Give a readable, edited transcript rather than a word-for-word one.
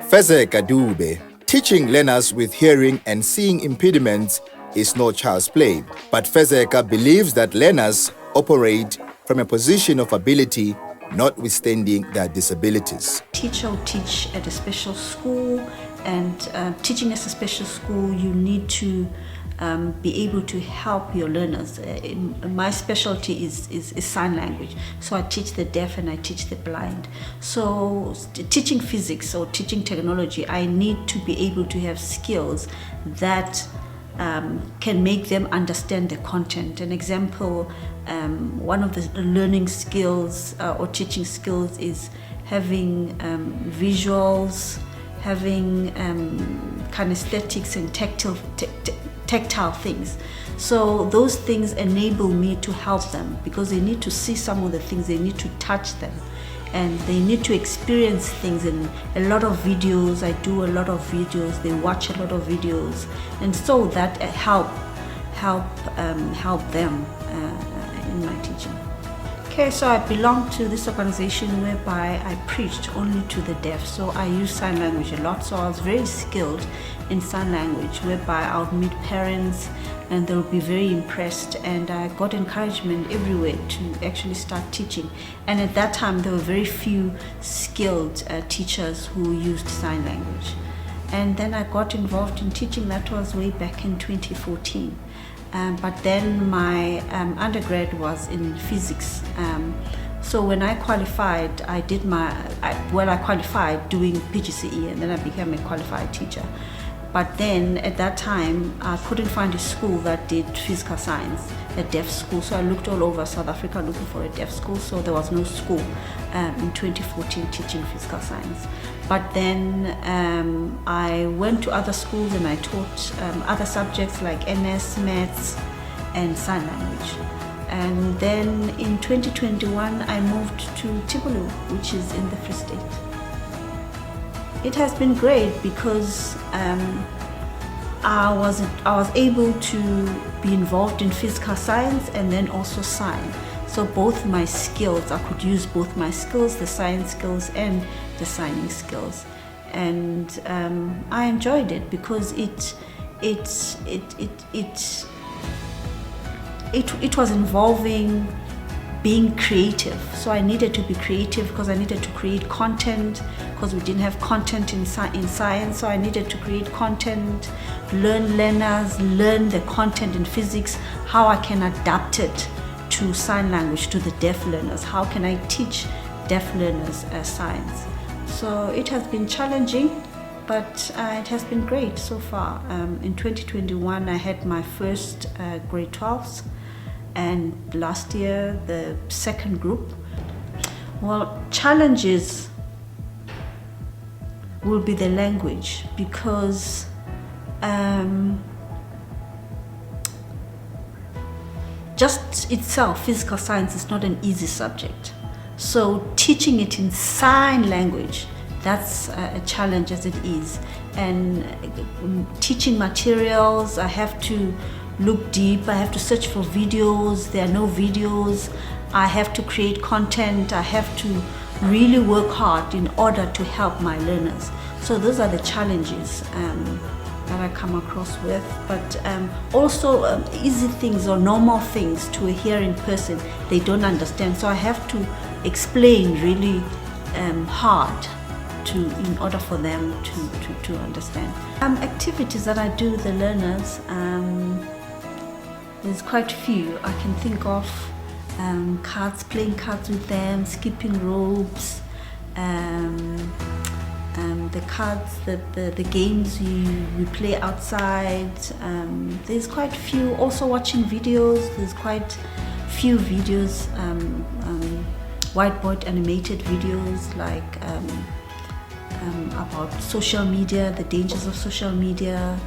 Fezeka Dube, teaching learners with hearing and seeing impediments is no child's play, but Fezeka believes that learners operate from a position of ability, notwithstanding their disabilities. Teacher will teach at a special school, and teaching at a special school, you need to be able to help your learners. My specialty is sign language, so I teach the deaf and I teach the blind. So teaching physics or teaching technology, I need to be able to have skills that can make them understand the content. An example, one of the learning skills or teaching skills is having visuals, having kinesthetics and tactile things. So those things enable me to help them because they need to see some of the things, they need to touch them, and they need to experience things. In a lot of videos, I do a lot of videos, they watch a lot of videos, and so that help them in my teaching. Okay, so I belong to this organization whereby I preached only to the deaf, so I use sign language a lot. So I was very skilled in sign language, whereby I would meet parents and they would be very impressed, and I got encouragement everywhere to actually start teaching. And at that time there were very few skilled teachers who used sign language. And then I got involved in teaching. That was way back in 2014. But then my undergrad was in physics. So when I qualified, I qualified doing PGCE, and then I became a qualified teacher. But then at that time, I couldn't find a school that did physical science, a deaf school. So I looked all over South Africa looking for a deaf school. So there was no school in 2014 teaching physical science. But then I went to other schools and I taught other subjects like NS, Maths, and sign language. And then in 2021, I moved to Thiboloha, which is in the Free State. It has been great because I was able to be involved in physical science and then also sign. So both my skills, I could use both my skills, the science skills and the signing skills, and I enjoyed it because it was involving being creative. So I needed to be creative because I needed to create content, because we didn't have content in science. So I needed to create content, learners learn the content in physics, how I can adapt it to sign language, to the deaf learners. How can I teach deaf learners science? So it has been challenging, but it has been great so far. In 2021, I had my first grade 12s, and last year the second group. Well, challenges will be the language, because just itself, physical science is not an easy subject. So teaching it in sign language, that's a challenge as it is. And teaching materials, I have to look deep, I have to search for videos, there are no videos, I have to create content, I have to really work hard in order to help my learners. So those are the challenges that I come across with, but also easy things or normal things to a hearing person, they don't understand. So I have to explain really hard in order for them to understand. Activities that I do with the learners, there's quite a few I can think of. Cards, playing cards with them, skipping ropes, the cards, the games we play outside. There's quite a few. Also watching videos, there's quite few videos, whiteboard animated videos, like about social media, the dangers of social media,